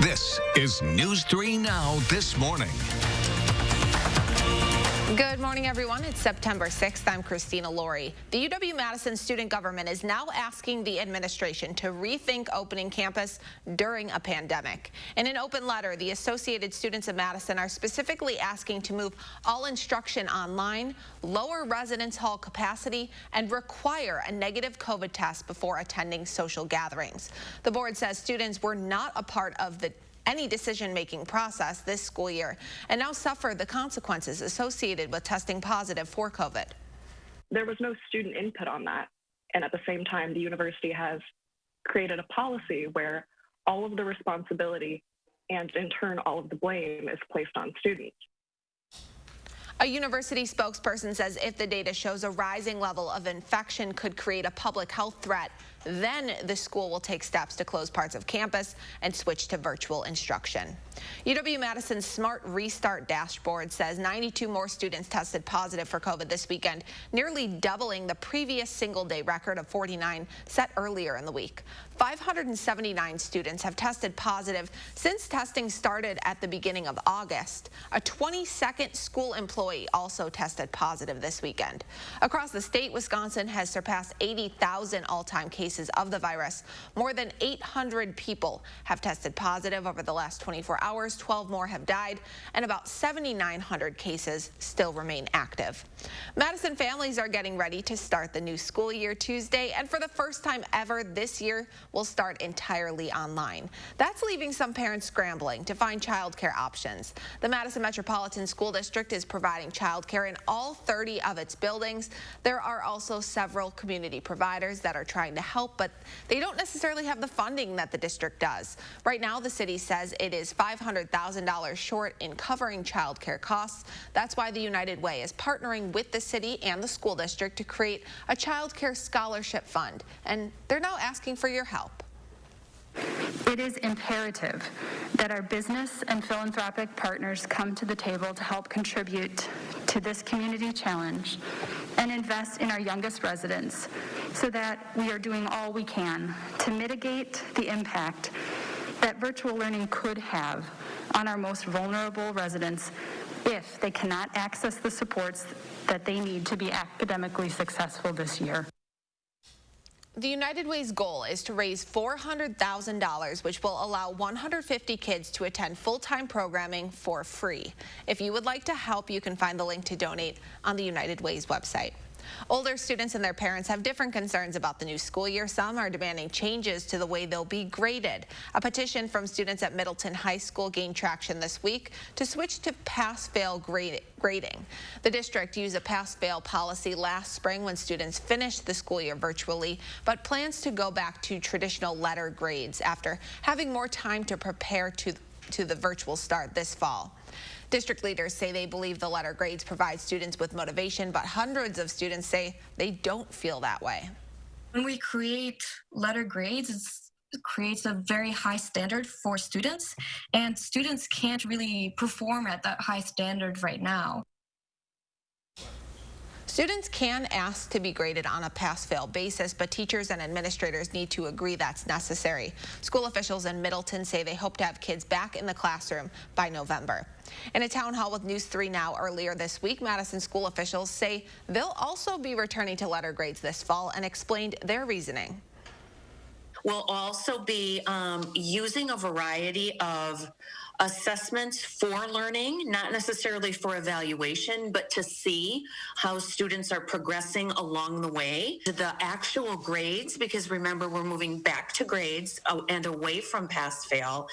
This is News 3 Now This Morning. Good morning, everyone. It's September 6th. I'm Christina Laurie. The UW-Madison student government is now asking the administration to rethink opening campus during a pandemic. In an open letter, the Associated Students of Madison are specifically asking to move all instruction online, lower residence hall capacity, and require a negative COVID test before attending social gatherings. The board says students were not a part of any decision-making process this school year and now suffer the consequences associated with testing positive for COVID. There was no student input on that. And at the same time, the university has created a policy where all of the responsibility and in turn all of the blame is placed on students. A university spokesperson says if the data shows a rising level of infection could create a public health threat, then the school will take steps to close parts of campus and switch to virtual instruction. UW-Madison's Smart Restart dashboard says 92 more students tested positive for COVID this weekend, nearly doubling the previous single-day record of 49 set earlier in the week. 579 students have tested positive since testing started at the beginning of August. A 22nd school employee also tested positive this weekend. Across the state, Wisconsin has surpassed 80,000 all-time cases of the virus. More than 800 people have tested positive over the last 24 hours. 12 more have died, and about 7,900 cases still remain active. Madison families are getting ready to start the new school year Tuesday, and for the first time ever this year, will start entirely online. That's leaving some parents scrambling to find childcare options. The Madison Metropolitan School District is providing childcare in all 30 of its buildings. There are also several community providers that are trying to help, but they don't necessarily have the funding that the district does. Right now, the city says it is $500,000 short in covering childcare costs. That's why the United Way is partnering with the city and the school district to create a childcare scholarship fund, and they're now asking for your help. It is imperative that our business and philanthropic partners come to the table to help contribute to this community challenge and invest in our youngest residents so that we are doing all we can to mitigate the impact that virtual learning could have on our most vulnerable residents if they cannot access the supports that they need to be academically successful this year. The United Way's goal is to raise $400,000, which will allow 150 kids to attend full-time programming for free. If you would like to help, you can find the link to donate on the United Way's website. Older students and their parents have different concerns about the new school year. Some are demanding changes to the way they'll be graded. A petition from students at Middleton High School gained traction this week to switch to pass-fail grading. The district used a pass-fail policy last spring when students finished the school year virtually, but plans to go back to traditional letter grades after having more time to prepare to the virtual start this fall. District leaders say they believe the letter grades provide students with motivation, but hundreds of students say they don't feel that way. When we create letter grades, it creates a very high standard for students, and students can't really perform at that high standard right now. Students can ask to be graded on a pass-fail basis, but teachers and administrators need to agree that's necessary. School officials in Middleton say they hope to have kids back in the classroom by November. In a town hall with News 3 Now earlier this week, Madison school officials say they'll also be returning to letter grades this fall and explained their reasoning. We'll also be using a variety of assessments for learning, not necessarily for evaluation, but to see how students are progressing along the way. The actual grades, because remember, we're moving back to grades and away from pass-fail,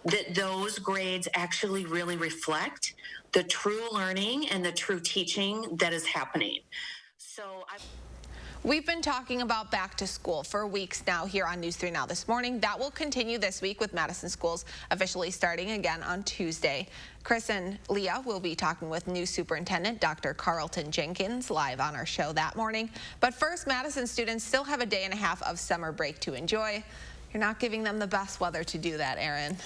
that those grades actually really reflect the true learning and the true teaching that is happening. We've been talking about back to school for weeks now here on News 3 Now This Morning. That will continue this week with Madison schools officially starting again on Tuesday. Chris and Leah will be talking with new superintendent Dr. Carlton Jenkins live on our show that morning. But first, Madison students still have a day and a half of summer break to enjoy. You're not giving them the best weather to do that, Aaron.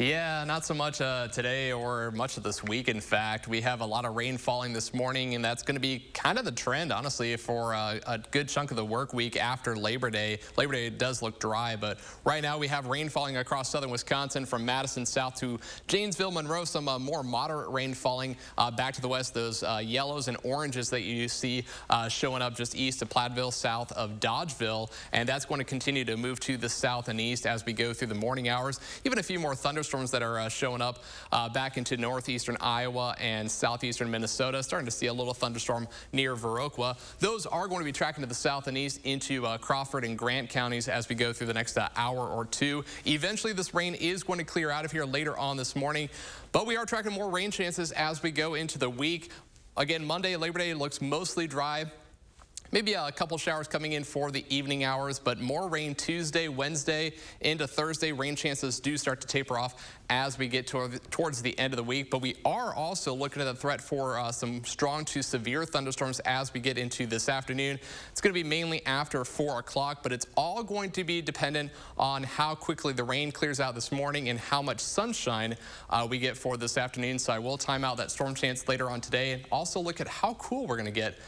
Yeah, not so much today or much of this week. In fact, we have a lot of rain falling this morning, and that's going to be kind of the trend, honestly, for a good chunk of the work week after Labor Day. Labor Day does look dry, but right now we have rain falling across southern Wisconsin from Madison south to Janesville, Monroe. Some more moderate rain falling back to the west. Those yellows and oranges that you see showing up just east of Platteville, south of Dodgeville, and that's going to continue to move to the south and east as we go through the morning hours. Even a few more thunderstorms that are showing up back into northeastern Iowa and southeastern Minnesota. Starting to see a little thunderstorm near Viroqua. Those are going to be tracking to the south and east into Crawford and Grant counties as we go through the next hour or two. Eventually, this rain is going to clear out of here later on this morning, but we are tracking more rain chances as we go into the week. Again, Monday, Labor Day, looks mostly dry. Maybe a couple showers coming in for the evening hours, but more rain Tuesday, Wednesday into Thursday. Rain chances do start to taper off as we get towards the end of the week. But we are also looking at the threat for some strong to severe thunderstorms as we get into this afternoon. It's going to be mainly after 4 o'clock, but it's all going to be dependent on how quickly the rain clears out this morning and how much sunshine we get for this afternoon. So I will time out that storm chance later on today and also look at how cool we're going to get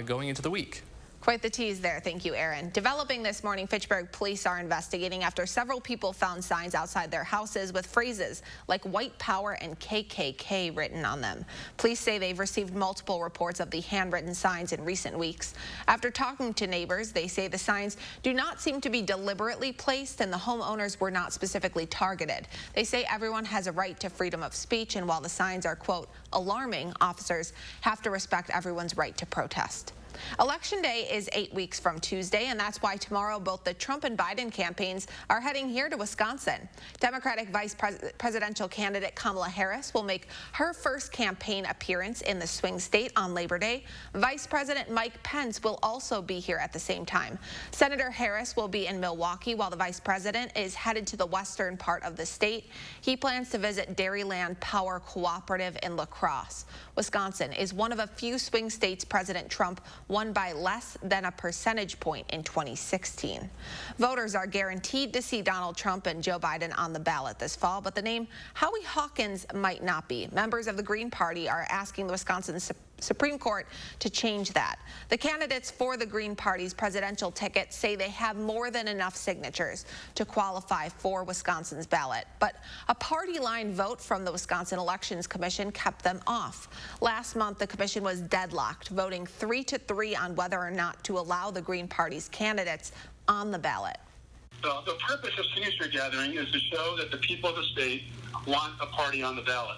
going into the week. Quite the tease there. Thank you, Aaron. Developing this morning, Fitchburg police are investigating after several people found signs outside their houses with phrases like white power and KKK written on them. Police say they've received multiple reports of the handwritten signs in recent weeks. After talking to neighbors, they say the signs do not seem to be deliberately placed and the homeowners were not specifically targeted. They say everyone has a right to freedom of speech, and while the signs are, quote, alarming, officers have to respect everyone's right to protest. Election Day is 8 weeks from Tuesday, and that's why tomorrow both the Trump and Biden campaigns are heading here to Wisconsin. Democratic Vice Presidential candidate Kamala Harris will make her first campaign appearance in the swing state on Labor Day. Vice President Mike Pence will also be here at the same time. Senator Harris will be in Milwaukee while the Vice President is headed to the western part of the state. He plans to visit Dairyland Power Cooperative in La Crosse. Wisconsin is one of a few swing states President Trump won by less than a percentage point in 2016. Voters are guaranteed to see Donald Trump and Joe Biden on the ballot this fall, but the name Howie Hawkins might not be. Members of the Green Party are asking the Wisconsin Supreme Court to change that. The candidates for the Green Party's presidential ticket say they have more than enough signatures to qualify for Wisconsin's ballot, but a party line vote from the Wisconsin Elections Commission kept them off. Last month, the commission was deadlocked, voting 3-3 on whether or not to allow the Green Party's candidates on the ballot. The purpose of signature gathering is to show that the people of the state want a party on the ballot.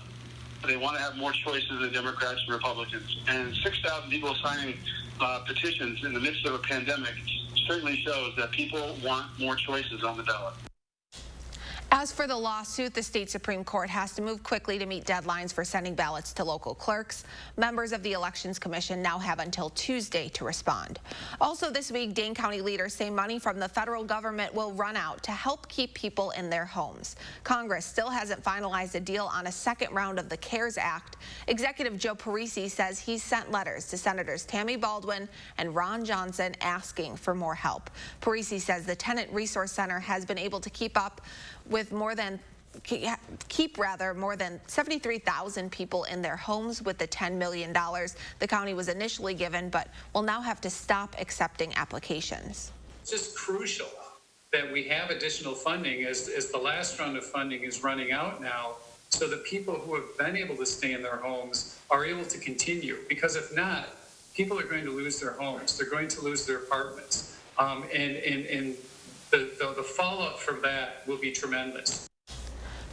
They want to have more choices than Democrats and Republicans. And 6,000 people signing petitions in the midst of a pandemic certainly shows that people want more choices on the ballot. As for the lawsuit, the state Supreme Court has to move quickly to meet deadlines for sending ballots to local clerks. Members of the Elections Commission now have until Tuesday to respond. Also this week, Dane County leaders say money from the federal government will run out to help keep people in their homes. Congress still hasn't finalized a deal on a second round of the CARES Act. Executive Joe Parisi says he's sent letters to Senators Tammy Baldwin and Ron Johnson asking for more help. Parisi says the Tenant Resource Center has been able to keep more than 73,000 people in their homes with the $10 million the county was initially given, but will now have to stop accepting applications. It's just crucial that we have additional funding as the last round of funding is running out now, so that people who have been able to stay in their homes are able to continue. Because if not, people are going to lose their homes. They're going to lose their apartments. And the fallout from that will be tremendous.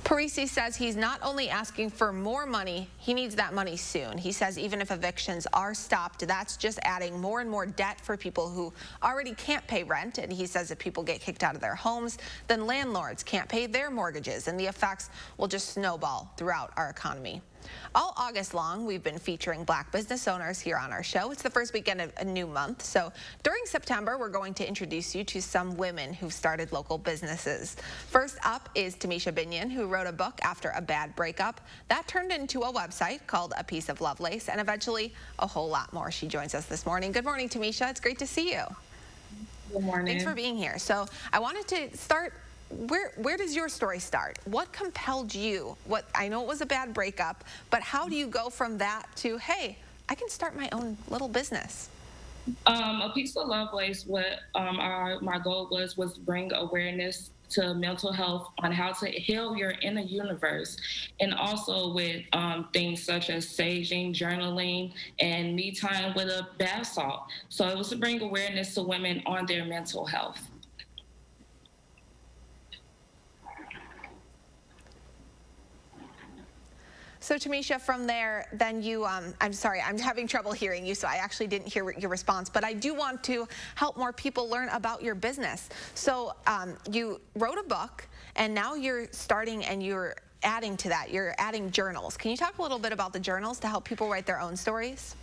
Parisi says he's not only asking for more money, he needs that money soon. He says even if evictions are stopped, that's just adding more and more debt for people who already can't pay rent. And he says if people get kicked out of their homes, then landlords can't pay their mortgages, and the effects will just snowball throughout our economy. All August long, we've been featuring Black business owners here on our show. It's the first weekend of a new month, so during September, we're going to introduce you to some women who've started local businesses. First up is Tamisha Binion, who wrote a book after a bad breakup. That turned into a website called A Piece of Lovelace, and eventually a whole lot more. She joins us this morning. Good morning, Tamisha. It's great to see you. Good morning. Thanks for being here. So I wanted to start where does your story start? What compelled you? What, I know it was a bad breakup, but how do you go from that to, hey, I can start my own little business? A piece of Lovelace, what my goal was to bring awareness to mental health on how to heal your inner universe, and also with things such as saging, journaling, and me time with a bath salt. So it was to bring awareness to women on their mental health. So Tamisha, from there, then you, I'm sorry, I'm having trouble hearing you, so I actually didn't hear your response, but I do want to help more people learn about your business. So you wrote a book, and now you're starting and you're adding to that. You're adding journals. Can you talk a little bit about the journals to help people write their own stories?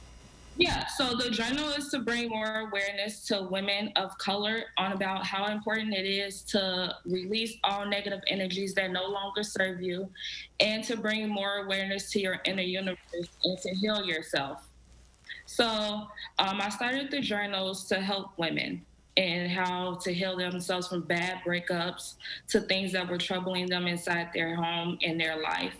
Yeah, so the journal is to bring more awareness to women of color on about how important it is to release all negative energies that no longer serve you, and to bring more awareness to your inner universe and to heal yourself. So I started the journals to help women and how to heal themselves from bad breakups to things that were troubling them inside their home and their life.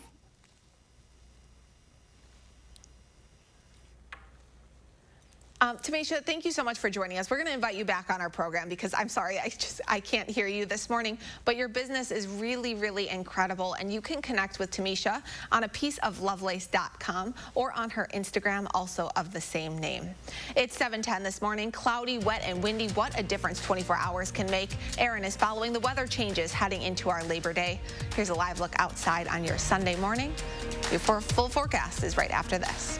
Tamisha, thank you so much for joining us. We're going to invite you back on our program because I'm sorry, I can't hear you this morning, but your business is really, really incredible, and you can connect with Tamisha on a pieceoflovelace.com or on her Instagram, also of the same name. It's 7:10 this morning, cloudy, wet, and windy. What a difference 24 hours can make. Aaron is following the weather changes heading into our Labor Day. Here's a live look outside on your Sunday morning. Your full forecast is right after this.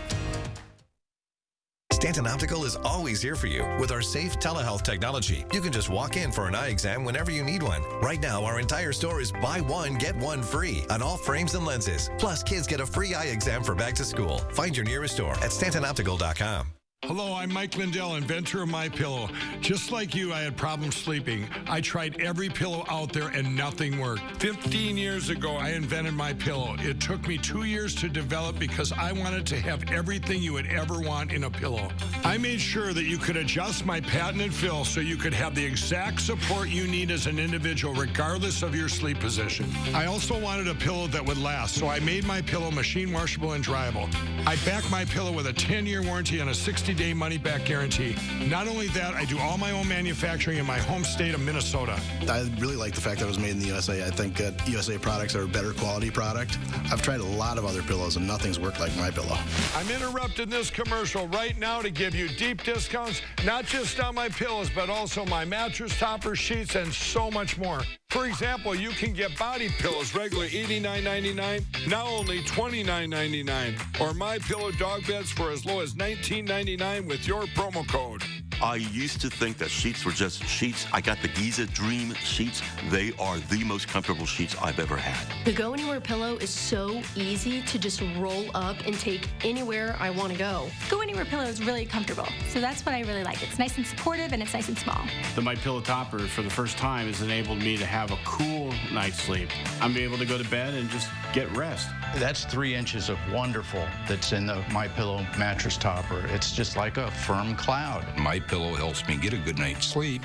Stanton Optical is always here for you with our safe telehealth technology. You can just walk in for an eye exam whenever you need one. Right now, our entire store is buy one, get one free on all frames and lenses. Plus, kids get a free eye exam for back to school. Find your nearest store at StantonOptical.com. Hello, I'm Mike Lindell, inventor of MyPillow. Just like you, I had problems sleeping. I tried every pillow out there and nothing worked. 15 years ago, I invented MyPillow. It took me 2 years to develop because I wanted to have everything you would ever want in a pillow. I made sure that you could adjust my patented fill so you could have the exact support you need as an individual, regardless of your sleep position. I also wanted a pillow that would last, so I made MyPillow machine washable and dryable. I back MyPillow with a 10-year warranty and a 60-day money-back guarantee. Not only that, I do all my own manufacturing in my home state of Minnesota. I really like the fact that it was made in the USA. I think that USA products are a better quality product. I've tried a lot of other pillows and nothing's worked like MyPillow. I'm interrupting this commercial right now to give you deep discounts, not just on my pillows, but also my mattress toppers, sheets, and so much more. For example, you can get body pillows regular $89.99, now only $29.99, or MyPillow dog beds for as low as $19.99 with your promo code. I used to think that sheets were just sheets. I got the Giza Dream sheets. They are the most comfortable sheets I've ever had. The Go Anywhere pillow is so easy to just roll up and take anywhere I want to go. Go Anywhere pillow is really comfortable, so that's what I really like. It's nice and supportive, and it's nice and small. The MyPillow topper, for the first time, has enabled me to have a cool night's sleep. I'm able to go to bed and just get rest. That's 3 inches of wonderful that's in the MyPillow mattress topper. It's just like a firm cloud. MyPillow helps me get a good night's sleep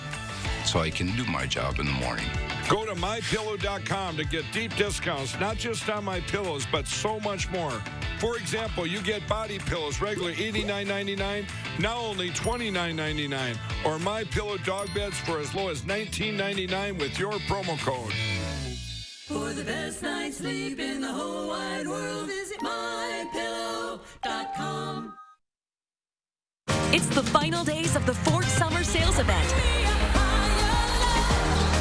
so I can do my job in the morning. Go to MyPillow.com to get deep discounts, not just on my pillows, but so much more. For example, you get body pillows regular $89.99, now only $29.99, or MyPillow dog beds for as low as $19.99 with your promo code. For the best night's sleep in the whole wide world, visit MyPillow.com. It's the final days of the Ford Summer Sales Event.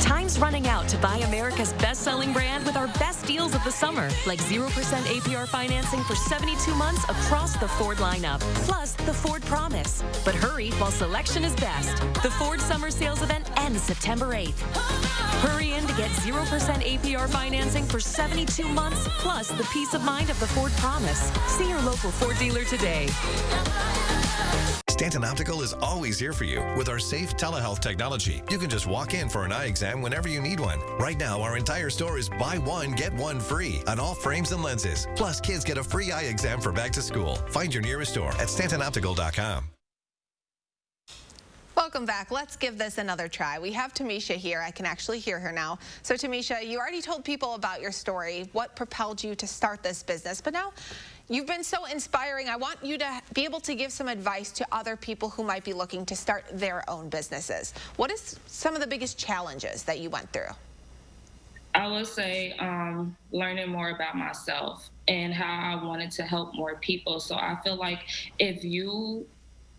Time's running out to buy America's best-selling brand with our best deals of the summer, like 0% APR financing for 72 months across the Ford lineup, plus the Ford Promise. But hurry while selection is best. The Ford Summer Sales Event ends September 8th. Hurry in to get 0% APR financing for 72 months, plus the peace of mind of the Ford Promise. See your local Ford dealer today. Stanton Optical is always here for you with our safe telehealth technology. You can just walk in for an eye exam whenever you need one. Right now, our entire store is buy one, get one free on all frames and lenses. Plus, kids get a free eye exam for back to school. Find your nearest store at StantonOptical.com. Welcome back. Let's give this another try. We have Tamisha here. I can actually hear her now. So Tamisha, you already told people about your story, what propelled you to start this business, but now you've been so inspiring. I want you to be able to give some advice to other people who might be looking to start their own businesses. What is some of the biggest challenges that you went through? I would say learning more about myself and how I wanted to help more people. So I feel like if you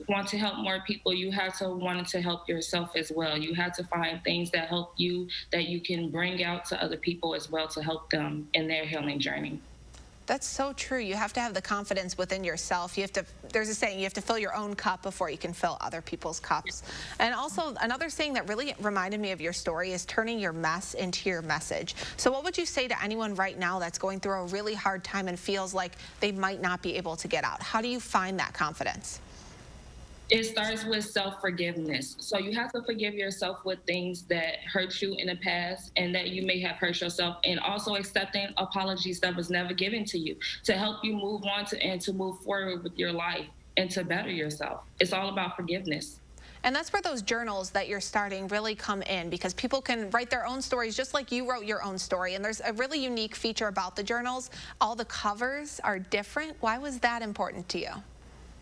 want to help more people, you have to want to help yourself as well. You have to find things that help you that you can bring out to other people as well to help them in their healing journey. That's so true. You have to have the confidence within yourself. You have to, there's a saying, you have to fill your own cup before you can fill other people's cups. And also another saying that really reminded me of your story is turning your mess into your message. So what would you say to anyone right now that's going through a really hard time and feels like they might not be able to get out? How do you find that confidence? It starts with self-forgiveness. So you have to forgive yourself with things that hurt you in the past and that you may have hurt yourself, and also accepting apologies that was never given to you to help you move on and to move forward with your life and to better yourself. It's all about forgiveness. And that's where those journals that you're starting really come in, because people can write their own stories just like you wrote your own story. And there's a really unique feature about the journals. All the covers are different. Why was that important to you?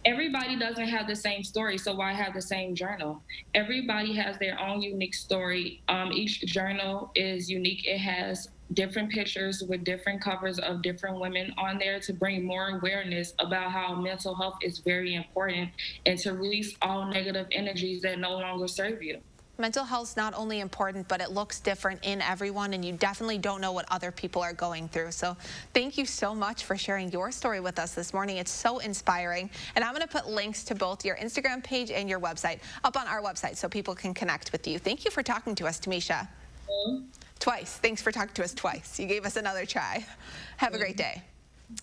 Everybody doesn't have the same story, so why have the same journal? Everybody has their own unique story. Each journal is unique. It has different pictures with different covers of different women on there to bring more awareness about how mental health is very important and to release all negative energies that no longer serve you. Mental health is not only important, but it looks different in everyone, and you definitely don't know what other people are going through. So thank you so much for sharing your story with us this morning. It's so inspiring. And I'm going to put links to both your Instagram page and your website up on our website so people can connect with you. Thank you for talking to us, Tamisha. Twice. Thanks for talking to us twice. You gave us another try. Have a great day.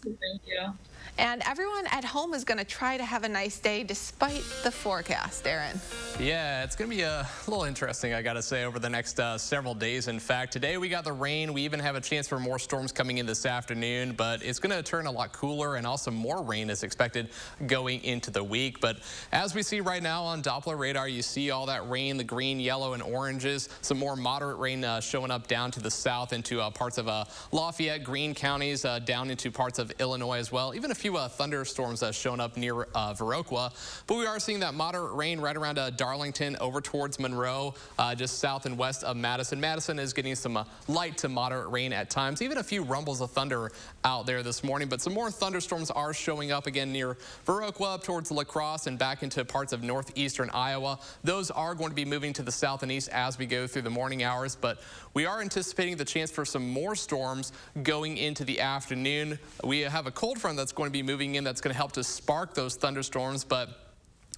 Thank you. And everyone at home is going to try to have a nice day despite the forecast, Aaron. Yeah, it's going to be a little interesting, I got to say, over the next several days. In fact, today we got the rain. We even have a chance for more storms coming in this afternoon, but it's going to turn a lot cooler, and also more rain is expected going into the week. But as we see right now on Doppler radar, you see all that rain, the green, yellow, and oranges. Some more moderate rain showing up down to the south into parts of Lafayette, Greene counties, down into parts of Illinois as well. Even a few thunderstorms showing up near Viroqua. But we are seeing that moderate rain right around Darlington over towards Monroe, just south and west of Madison. Madison is getting some light to moderate rain at times, even a few rumbles of thunder out there this morning. But some more thunderstorms are showing up again near Viroqua, up towards La Crosse, and back into parts of northeastern Iowa. Those are going to be moving to the south and east as we go through the morning hours, but we are anticipating the chance for some more storms going into the afternoon. We have a cold front that's going to be moving in that's going to help to spark those thunderstorms, but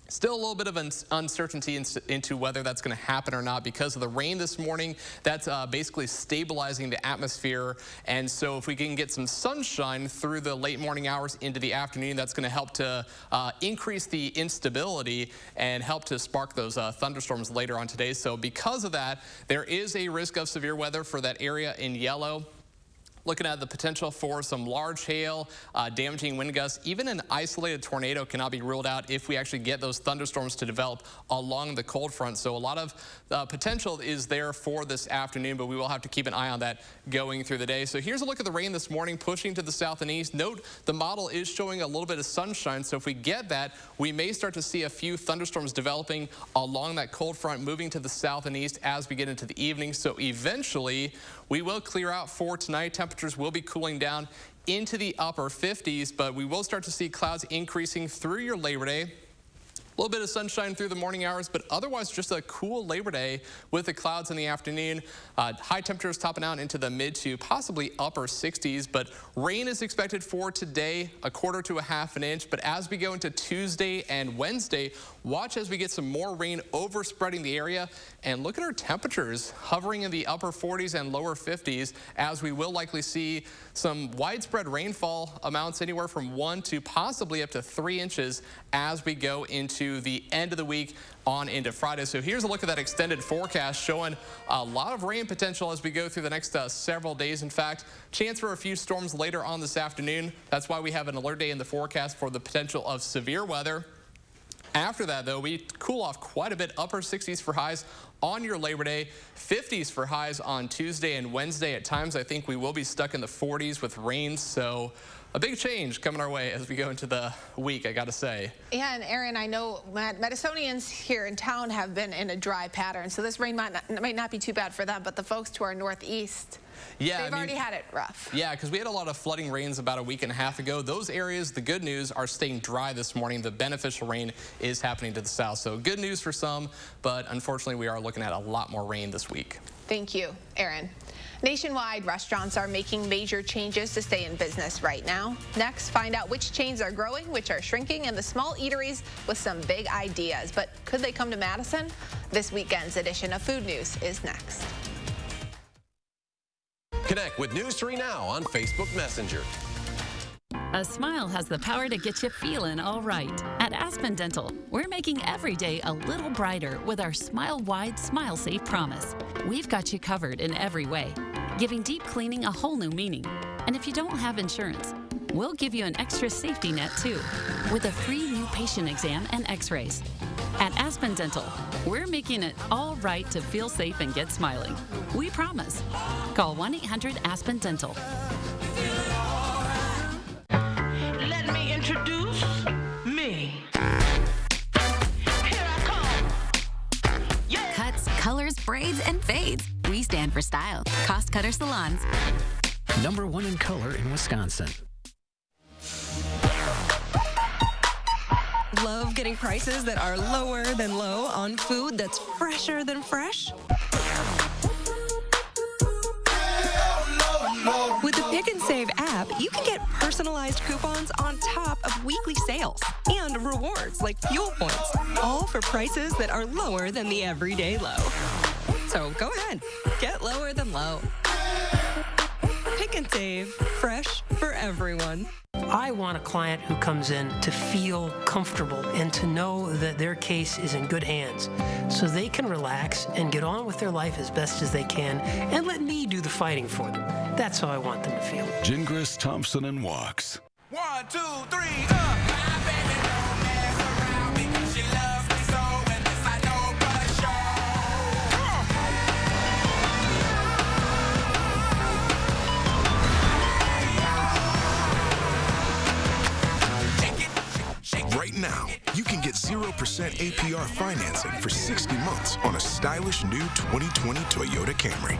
still a little bit of uncertainty into whether that's going to happen or not because of the rain this morning. That's basically stabilizing the atmosphere. And so if we can get some sunshine through the late morning hours into the afternoon, that's going to help to increase the instability and help to spark those thunderstorms later on today. So because of that, there is a risk of severe weather for that area in yellow. Looking at the potential for some large hail, damaging wind gusts, even an isolated tornado cannot be ruled out if we actually get those thunderstorms to develop along the cold front. So a lot of potential is there for this afternoon, but we will have to keep an eye on that going through the day. So here's a look at the rain this morning pushing to the south and east. Note the model is showing a little bit of sunshine. So if we get that, we may start to see a few thunderstorms developing along that cold front, moving to the south and east as we get into the evening. So eventually we will clear out for tonight. Temperatures will be cooling down into the upper 50s, but we will start to see clouds increasing through your Labor Day. A little bit of sunshine through the morning hours, but otherwise just a cool Labor Day with the clouds in the afternoon. High temperatures topping out into the mid to possibly upper 60s, but rain is expected for today, 1/4 to 1/2 inch. But as we go into Tuesday and Wednesday, watch as we get some more rain overspreading the area. And look at our temperatures hovering in the upper 40s and lower 50s, as we will likely see some widespread rainfall amounts anywhere from 1 to possibly up to 3 inches as we go into the end of the week on into Friday. So here's a look at that extended forecast showing a lot of rain potential as we go through the next several days. In fact, chance for a few storms later on this afternoon. That's why we have an alert day in the forecast for the potential of severe weather. After that, though, we cool off quite a bit. Upper 60s for highs on your Labor Day, 50s for highs on Tuesday and Wednesday. At times, I think we will be stuck in the 40s with rain, so a big change coming our way as we go into the week, I gotta say. Yeah, and Aaron, I know Madisonians here in town have been in a dry pattern, so this rain might not be too bad for them, but the folks to our northeast, they've already had it rough. Yeah, because we had a lot of flooding rains about a week and a half ago. Those areas, the good news, are staying dry this morning. The beneficial rain is happening to the south, so good news for some, but unfortunately we are looking at a lot more rain this week. Thank you, Aaron. Nationwide, restaurants are making major changes to stay in business right now. Next, find out which chains are growing, which are shrinking, and the small eateries with some big ideas. But could they come to Madison? This weekend's edition of Food News is next. Connect with News 3 Now on Facebook Messenger. A smile has the power to get you feeling all right. At Aspen Dental, we're making every day a little brighter with our Smile-Wide, Smile-Safe promise. We've got you covered in every way, giving deep cleaning a whole new meaning. And if you don't have insurance, we'll give you an extra safety net too, with a free new patient exam and x-rays. At Aspen Dental, we're making it all right to feel safe and get smiling. We promise. Call 1-800-ASPEN-DENTAL. Let me introduce me. Cuts, colors, braids, and fades. We stand for style. Cost Cutter Salons. #1 in color in Wisconsin. Love getting prices that are lower than low on food that's fresher than fresh? With the Pick and Save app, you can get personalized coupons on top of weekly sales and rewards like fuel points, all for prices that are lower than the everyday low. So go ahead, get lower than low. Pick and Save, fresh for everyone. I want a client who comes in to feel comfortable and to know that their case is in good hands so they can relax and get on with their life as best as they can and let me do the fighting for them. That's how I want them to feel. Gingras, Thompson, and Walks. 1, 2, 3, up. Right now, you can get 0% APR financing for 60 months on a stylish new 2020 Toyota Camry.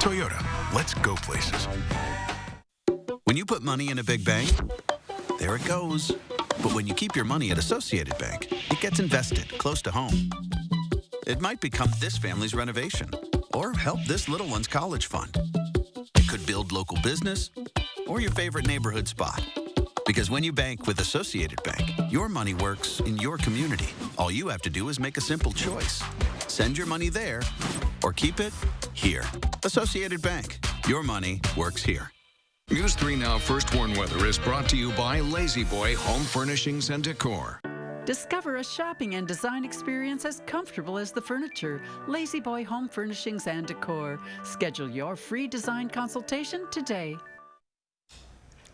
Toyota, let's go places. When you put money in a big bank, there it goes. But when you keep your money at Associated Bank, it gets invested close to home. It might become this family's renovation or help this little one's college fund. It could build local business or your favorite neighborhood spot. Because when you bank with Associated Bank, your money works in your community. All you have to do is make a simple choice. Send your money there or keep it here. Associated Bank. Your money works here. News 3 Now First Warn Weather is brought to you by Lazy Boy Home Furnishings and Decor. Discover a shopping and design experience as comfortable as the furniture. Lazy Boy Home Furnishings and Decor. Schedule your free design consultation today.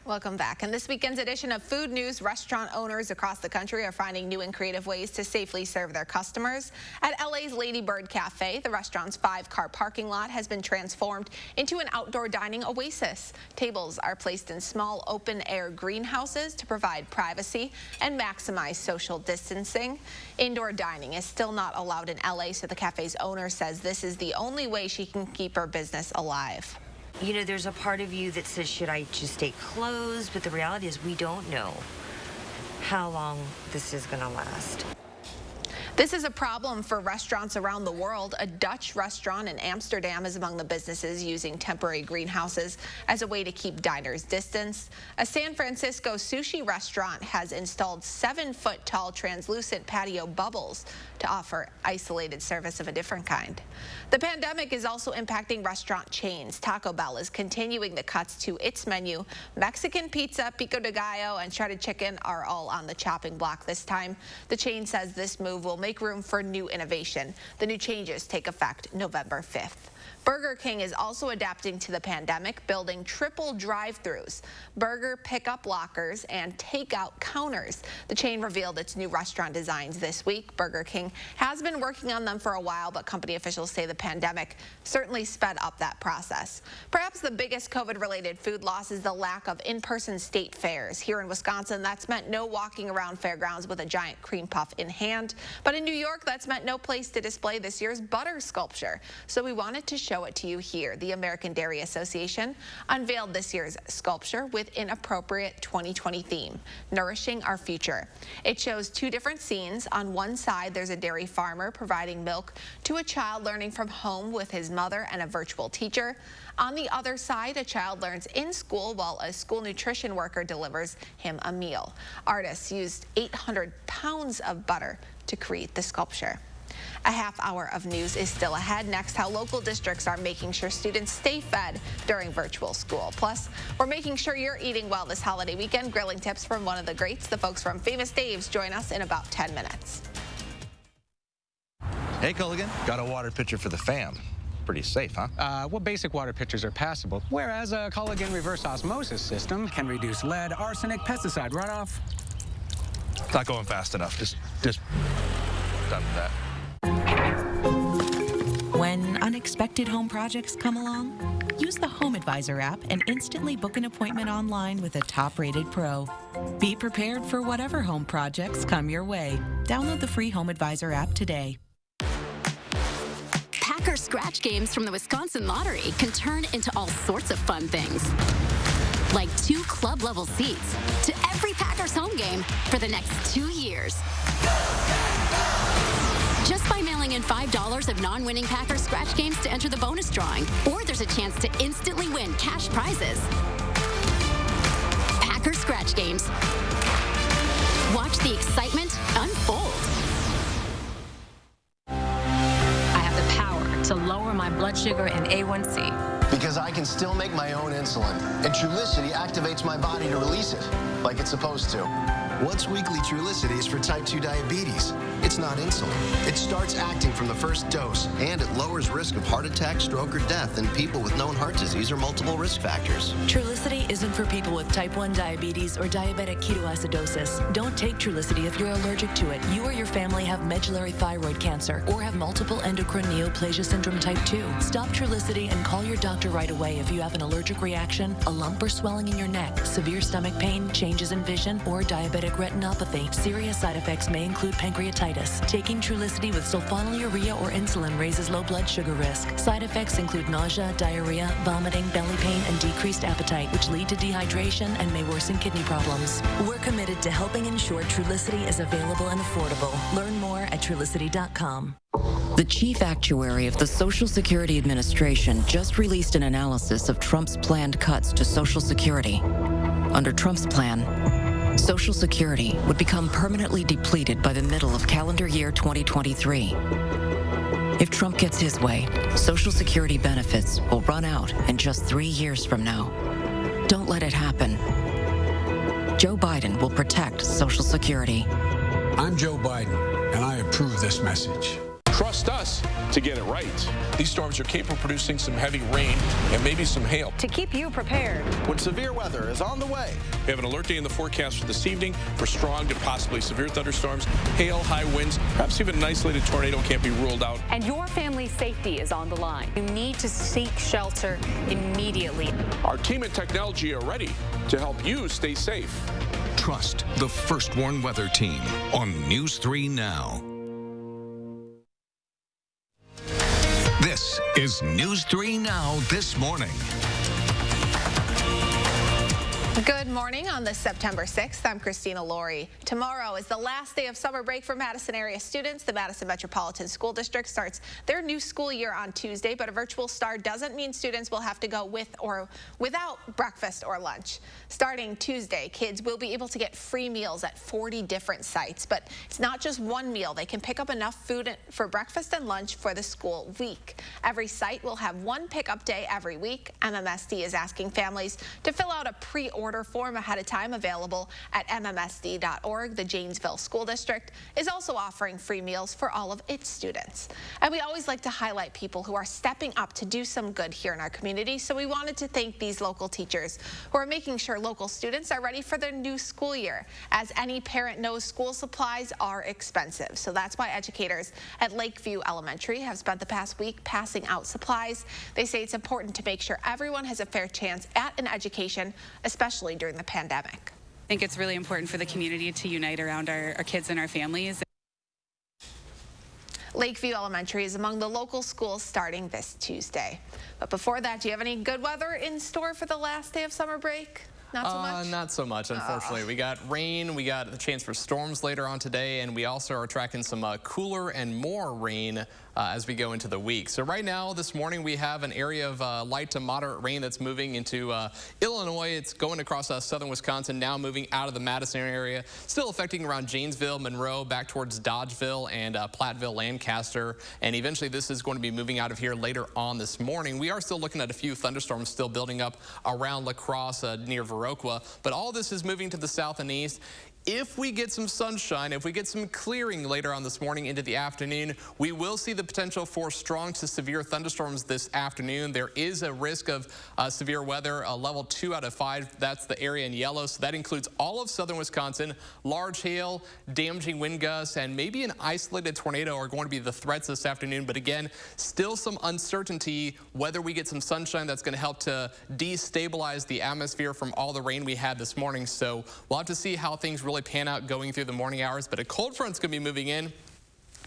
Welcome back. In this weekend's edition of Food News, restaurant owners across the country are finding new and creative ways to safely serve their customers. At LA's Lady Bird Cafe, the restaurant's 5-car parking lot has been transformed into an outdoor dining oasis. Tables are placed in small open-air greenhouses to provide privacy and maximize social distancing. Indoor dining is still not allowed in LA, so the cafe's owner says this is the only way she can keep her business alive. You know, there's a part of you that says, should I just stay closed? But the reality is we don't know how long this is going to last. This is a problem for restaurants around the world. A Dutch restaurant in Amsterdam is among the businesses using temporary greenhouses as a way to keep diners distance. A San Francisco sushi restaurant has installed 7-foot-tall translucent patio bubbles to offer isolated service of a different kind. The pandemic is also impacting restaurant chains. Taco Bell is continuing the cuts to its menu. Mexican pizza, pico de gallo, and shredded chicken are all on the chopping block this time. The chain says this move will make room for new innovation. The new changes take effect November 5th. Burger King is also adapting to the pandemic, building triple drive-thrus, burger pickup lockers, and takeout counters. The chain revealed its new restaurant designs this week. Burger King has been working on them for a while, but company officials say the pandemic certainly sped up that process. Perhaps the biggest COVID-related food loss is the lack of in-person state fairs. Here in Wisconsin, that's meant no walking around fairgrounds with a giant cream puff in hand. But in New York, that's meant no place to display this year's butter sculpture. So we wanted to show it to you here. The American Dairy Association unveiled this year's sculpture with an appropriate 2020 theme, Nourishing Our Future. It shows two different scenes. On one side, there's a dairy farmer providing milk to a child learning from home with his mother and a virtual teacher. On the other side, a child learns in school while a school nutrition worker delivers him a meal. Artists used 800 pounds of butter to create the sculpture. A half hour of news is still ahead. Next, how local districts are making sure students stay fed during virtual school. Plus, we're making sure you're eating well this holiday weekend. Grilling tips from one of the greats. The folks from Famous Dave's join us in about 10 minutes. Hey, Culligan. Got a water pitcher for the fam. Pretty safe, huh? Well, basic water pitchers are passable, whereas a Culligan reverse osmosis system can reduce lead, arsenic, pesticide runoff. Not going fast enough. Just done with that. When unexpected home projects come along, use the Home Advisor app and instantly book an appointment online with a top-rated pro. Be prepared for whatever home projects come your way. Download the free Home Advisor app today. Packer scratch games from the Wisconsin Lottery can turn into all sorts of fun things. Like 2 club-level seats to every Packers home game for the next 2 years. Just by mailing in $5 of non-winning Packers scratch games to enter the bonus drawing, or there's a chance to instantly win cash prizes. Packers scratch games. Watch the excitement unfold. I have the power to lower my blood sugar and A1C. Because I can still make my own insulin, and Trulicity activates my body to release it, like it's supposed to. Once weekly Trulicity is for type 2 diabetes. It's not insulin. It starts acting from the first dose, and it lowers risk of heart attack, stroke, or death in people with known heart disease or multiple risk factors. Trulicity isn't for people with type 1 diabetes or diabetic ketoacidosis. Don't take Trulicity if you're allergic to it. You or your family have medullary thyroid cancer or have multiple endocrine neoplasia syndrome type 2. Stop Trulicity and call your doctor right away if you have an allergic reaction, a lump or swelling in your neck, severe stomach pain, changes in vision, or diabetic retinopathy. Serious side effects may include pancreatitis. Taking Trulicity with sulfonylurea or insulin raises low blood sugar risk. Side effects include nausea, diarrhea, vomiting, belly pain, and decreased appetite, which lead to dehydration and may worsen kidney problems. We're committed to helping ensure Trulicity is available and affordable. Learn more at Trulicity.com. The chief actuary of the Social Security Administration just released an analysis of Trump's planned cuts to Social Security. Under Trump's plan, Social Security would become permanently depleted by the middle of calendar year 2023. If Trump gets his way, Social Security benefits will run out in just 3 years from now. Don't let it happen. Joe Biden will protect Social Security. I'm Joe Biden, and I approve this message. Trust us to get it right. These storms are capable of producing some heavy rain and maybe some hail. To keep you prepared. When severe weather is on the way. We have an alert day in the forecast for this evening for strong to possibly severe thunderstorms, hail, high winds, perhaps even an isolated tornado can't be ruled out. And your family's safety is on the line. You need to seek shelter immediately. Our team and technology are ready to help you stay safe. Trust the First Warn Weather Team on News 3 Now. This is News 3 Now this morning. Good morning on this September 6th. I'm Christina Laurie. Tomorrow is the last day of summer break for Madison area students. The Madison Metropolitan School District starts their new school year on Tuesday, but a virtual start doesn't mean students will have to go with or without breakfast or lunch. Starting Tuesday, kids will be able to get free meals at 40 different sites, but it's not just one meal. They can pick up enough food for breakfast and lunch for the school week. Every site will have one pickup day every week. MMSD is asking families to fill out a pre-order order form ahead of time available at mmsd.org. The Janesville School District is also offering free meals for all of its students. And we always like to highlight people who are stepping up to do some good here in our community, so we wanted to thank these local teachers who are making sure local students are ready for their new school year. As any parent knows, school supplies are expensive, so that's why educators at Lakeview Elementary have spent the past week passing out supplies. They say it's important to make sure everyone has a fair chance at an education, especially during the pandemic. I think it's really important for the community to unite around our kids and our families. Lakeview Elementary is among the local schools starting this Tuesday. But before that, do you have any good weather in store for the last day of summer break? Not so much? Not so much, unfortunately. We got rain, we got the chance for storms later on today, and we also are tracking some cooler and more rain as we go into the week. So right now, this morning, we have an area of light to moderate rain that's moving into Illinois. It's going across southern Wisconsin, now moving out of the Madison area, still affecting around Janesville, Monroe, back towards Dodgeville and Platteville, Lancaster, and eventually this is going to be moving out of here later on this morning. We are still looking at a few thunderstorms still building up around La Crosse near Viroqua, but all this is moving to the south and east. If we get some sunshine, if we get some clearing later on this morning into the afternoon, we will see the potential for strong to severe thunderstorms this afternoon. There is a risk of severe weather, a level 2 out of 5. That's the area in yellow. So that includes all of southern Wisconsin. Large hail, damaging wind gusts, and maybe an isolated tornado are going to be the threats this afternoon. But again, still some uncertainty whether we get some sunshine that's going to help to destabilize the atmosphere from all the rain we had this morning. So we'll have to see how things really pan out going through the morning hours, but a cold front's going to be moving in.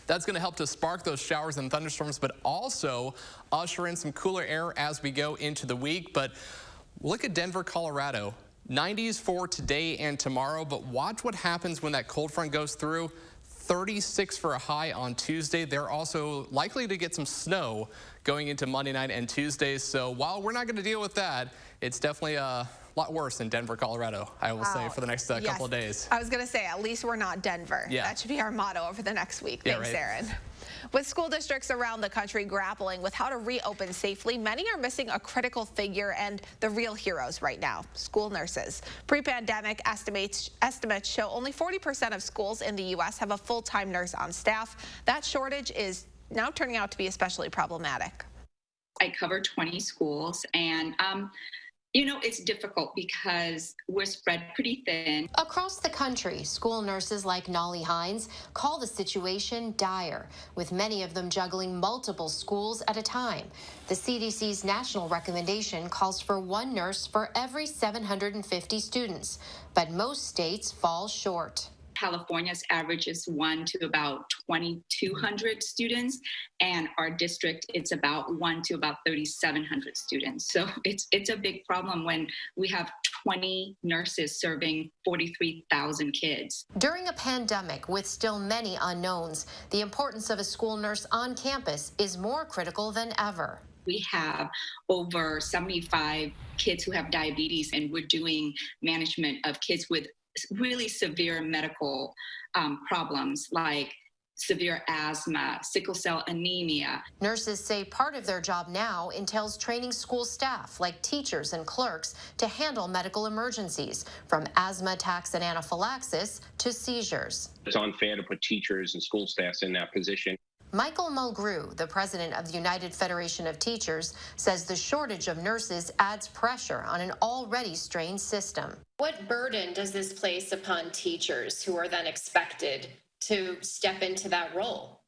That's going to help to spark those showers and thunderstorms, but also usher in some cooler air as we go into the week. But look at Denver, Colorado. 90s for today and tomorrow, but watch what happens when that cold front goes through. 36 for a high on Tuesday. They're also likely to get some snow going into Monday night and Tuesday. So while we're not going to deal with that, it's definitely a lot worse in Denver, Colorado, I will say, for the next couple of days. I was going to say, at least we're not Denver. Yeah. That should be our motto over the next week. Yeah, Thanks, right. Aaron. With school districts around the country grappling with how to reopen safely, many are missing a critical figure and the real heroes right now, school nurses. Pre-pandemic estimates show only 40% of schools in the U.S. have a full-time nurse on staff. That shortage is now turning out to be especially problematic. I cover 20 schools, and you know, it's difficult because we're spread pretty thin. Across the country, school nurses like Nolly Hines call the situation dire, with many of them juggling multiple schools at a time. The CDC's national recommendation calls for one nurse for every 750 students, but most states fall short. California's average is 1 to about 2,200 students, and our district, it's about 1 to about 3,700 students. So it's a big problem when we have 20 nurses serving 43,000 kids. During a pandemic with still many unknowns, the importance of a school nurse on campus is more critical than ever. We have over 75 kids who have diabetes, and we're doing management of kids with really severe medical problems like severe asthma, sickle cell anemia. Nurses say part of their job now entails training school staff, like teachers and clerks, to handle medical emergencies, from asthma attacks and anaphylaxis to seizures. It's unfair to put teachers and school staffs in that position. Michael Mulgrew, the president of the United Federation of Teachers, says the shortage of nurses adds pressure on an already strained system. What burden does this place upon teachers who are then expected to step into that role?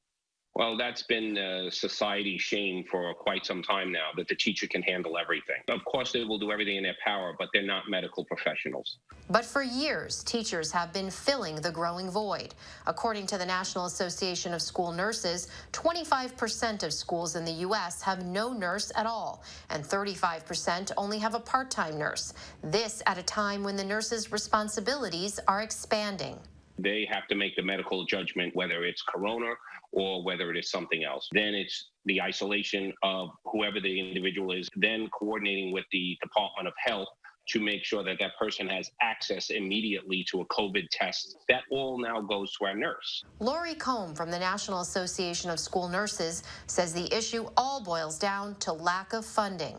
Well, that's been society's shame for quite some time now, that the teacher can handle everything. Of course, they will do everything in their power, but they're not medical professionals. But for years, teachers have been filling the growing void. According to the National Association of School Nurses, 25% of schools in the U.S. have no nurse at all, and 35% only have a part-time nurse. This at a time when the nurses' responsibilities are expanding. They have to make the medical judgment whether it's corona or whether it is something else. Then it's the isolation of whoever the individual is, then coordinating with the Department of Health to make sure that that person has access immediately to a COVID test. That all now goes to our nurse. Lori Combe from the National Association of School Nurses says the issue all boils down to lack of funding.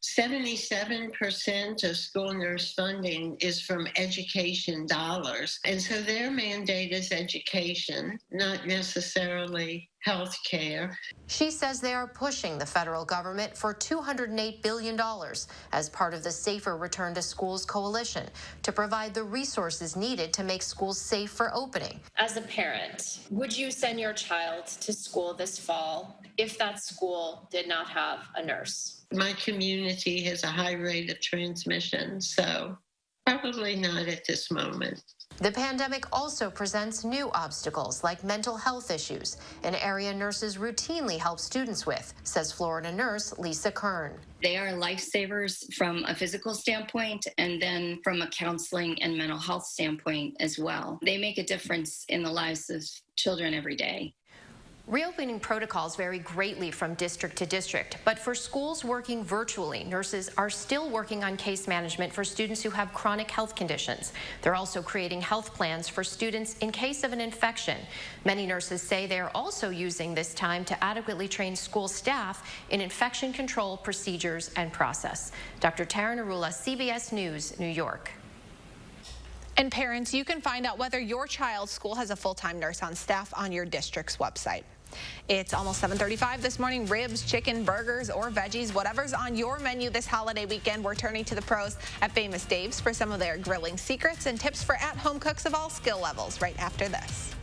77% of school nurse funding is from education dollars. And so their mandate is education, not necessarily health care. She says they are pushing the federal government for $208 billion as part of the Safer Return to Schools Coalition to provide the resources needed to make schools safe for opening. As a parent, would you send your child to school this fall if that school did not have a nurse? My community has a high rate of transmission, so probably not at this moment. The pandemic also presents new obstacles like mental health issues, an area nurses routinely help students with, says Florida nurse Lisa Kern. They are lifesavers from a physical standpoint and then from a counseling and mental health standpoint as well. They make a difference in the lives of children every day. Reopening protocols vary greatly from district to district, but for schools working virtually, nurses are still working on case management for students who have chronic health conditions. They're also creating health plans for students in case of an infection. Many nurses say they are also using this time to adequately train school staff in infection control procedures and process. Dr. Tara Narula, CBS News, New York. And parents, you can find out whether your child's school has a full-time nurse on staff on your district's website. It's almost 7:35 this morning. Ribs, chicken, burgers, or veggies, whatever's on your menu this holiday weekend, we're turning to the pros at Famous Dave's for some of their grilling secrets and tips for at-home cooks of all skill levels right after this.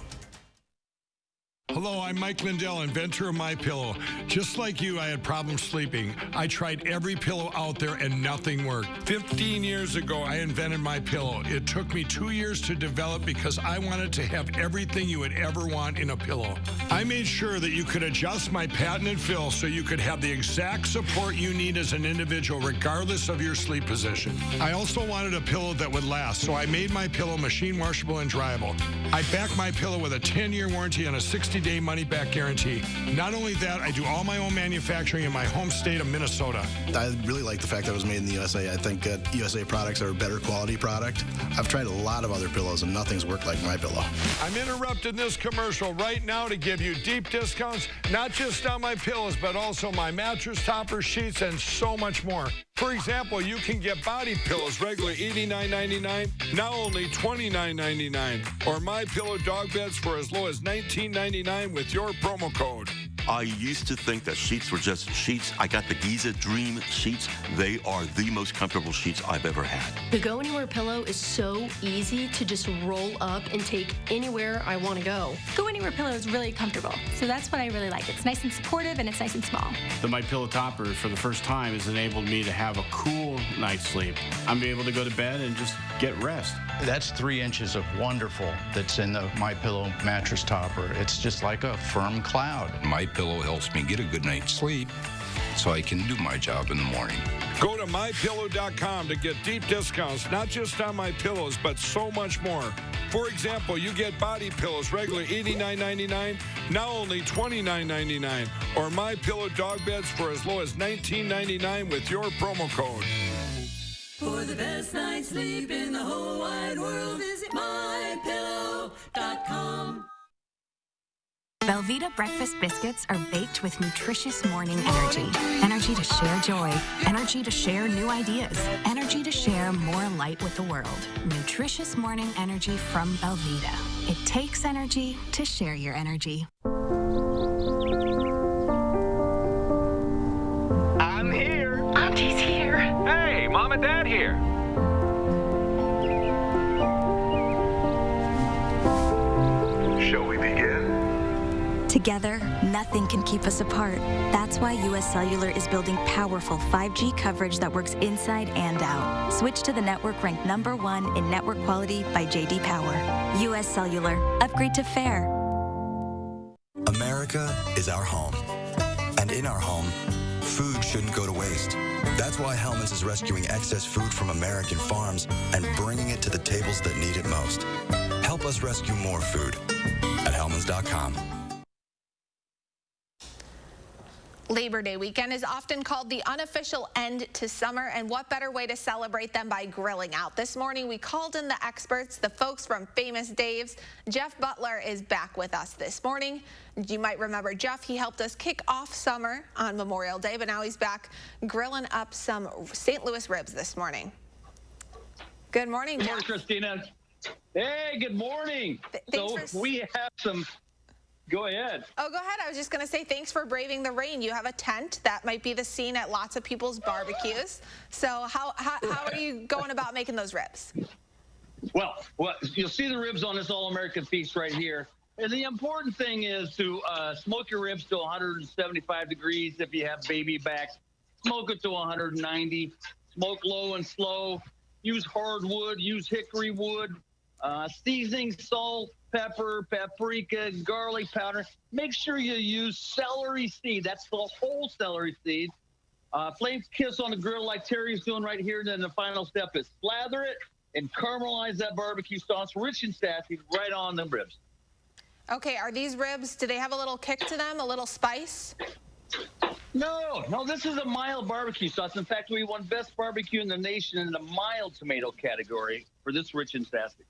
Hello, I'm Mike Lindell, inventor of MyPillow. Just like you, I had problems sleeping. I tried every pillow out there and nothing worked. 15 years ago, I invented MyPillow. It took me 2 years to develop because I wanted to have everything you would ever want in a pillow. I made sure that you could adjust my patented fill so you could have the exact support you need as an individual, regardless of your sleep position. I also wanted a pillow that would last, so I made MyPillow machine washable and dryable. I back MyPillow with a 10-year warranty and a 60-day money-back guarantee. Not only that, I do all my own manufacturing in my home state of Minnesota. I really like the fact that it was made in the USA. I think that USA products are a better quality product. I've tried a lot of other pillows and nothing's worked like MyPillow. I'm interrupting this commercial right now to give you deep discounts, not just on my pillows, but also my mattress toppers, sheets, and so much more. For example, you can get body pillows regularly $89.99, now only $29.99, or MyPillow dog beds for as low as $19.99 with your promo code. I used to think that sheets were just sheets. I got the Giza Dream sheets. They are the most comfortable sheets I've ever had. The Go Anywhere pillow is so easy to just roll up and take anywhere I want to go. Go Anywhere pillow is really comfortable, so that's what I really like. It's nice and supportive and it's nice and small. The MyPillow topper, for the first time, has enabled me to have a cool night's sleep. I'm able to go to bed and just get rest. That's 3 inches of wonderful that's in the MyPillow mattress topper. It's just like a firm cloud. MyPillow helps me get a good night's sleep so I can do my job in the morning. Go to MyPillow.com to get deep discounts, not just on my pillows, but so much more. For example, you get body pillows regularly $89.99, now only $29.99, or MyPillow dog beds for as low as $19.99 with your promo code. For the best night's sleep in the whole wide world, visit MyPillow.com. Velveeta breakfast biscuits are baked with nutritious morning energy. Energy to share joy. Energy to share new ideas. Energy to share more light with the world. Nutritious morning energy from Velveeta. It takes energy to share your energy. I'm here. Auntie's here. Hey, Mom and Dad here. Shall we begin? Together, nothing can keep us apart. That's why U.S. Cellular is building powerful 5G coverage that works inside and out. Switch to the network ranked #1 in network quality by J.D. Power. U.S. Cellular. Upgrade to Fair. America is our home. And in our home, food shouldn't go to waste. That's why Hellmann's is rescuing excess food from American farms and bringing it to the tables that need it most. Help us rescue more food at Hellmann's.com. Labor Day weekend is often called the unofficial end to summer, and what better way to celebrate than by grilling out? This morning, we called in the experts, the folks from Famous Dave's. Jeff Butler is back with us this morning. You might remember Jeff. He helped us kick off summer on Memorial Day, but now he's back grilling up some St. Louis ribs this morning. Good morning, Jeff. Good morning, Christina. Hey, good morning. We have some... Go ahead. Oh, go ahead. I was just going to say thanks for braving the rain. You have a tent. That might be the scene at lots of people's barbecues. So how are you going about making those ribs? Well, you'll see the ribs on this All-American Feast right here. And the important thing is to smoke your ribs to 175 degrees if you have baby backs. Smoke it to 190. Smoke low and slow. Use hardwood. Use hickory wood. Seasoning, salt, pepper, paprika, garlic powder. Make sure you use celery seed. That's the whole celery seed. Flame kiss on the grill like Terry's doing right here. And then the final step is slather it and caramelize that barbecue sauce, rich and sassy, right on the ribs. Okay, are these ribs, do they have a little kick to them, a little spice? No, this is a mild barbecue sauce. In fact, we won Best Barbecue in the Nation in the mild tomato category for this rich and sassy.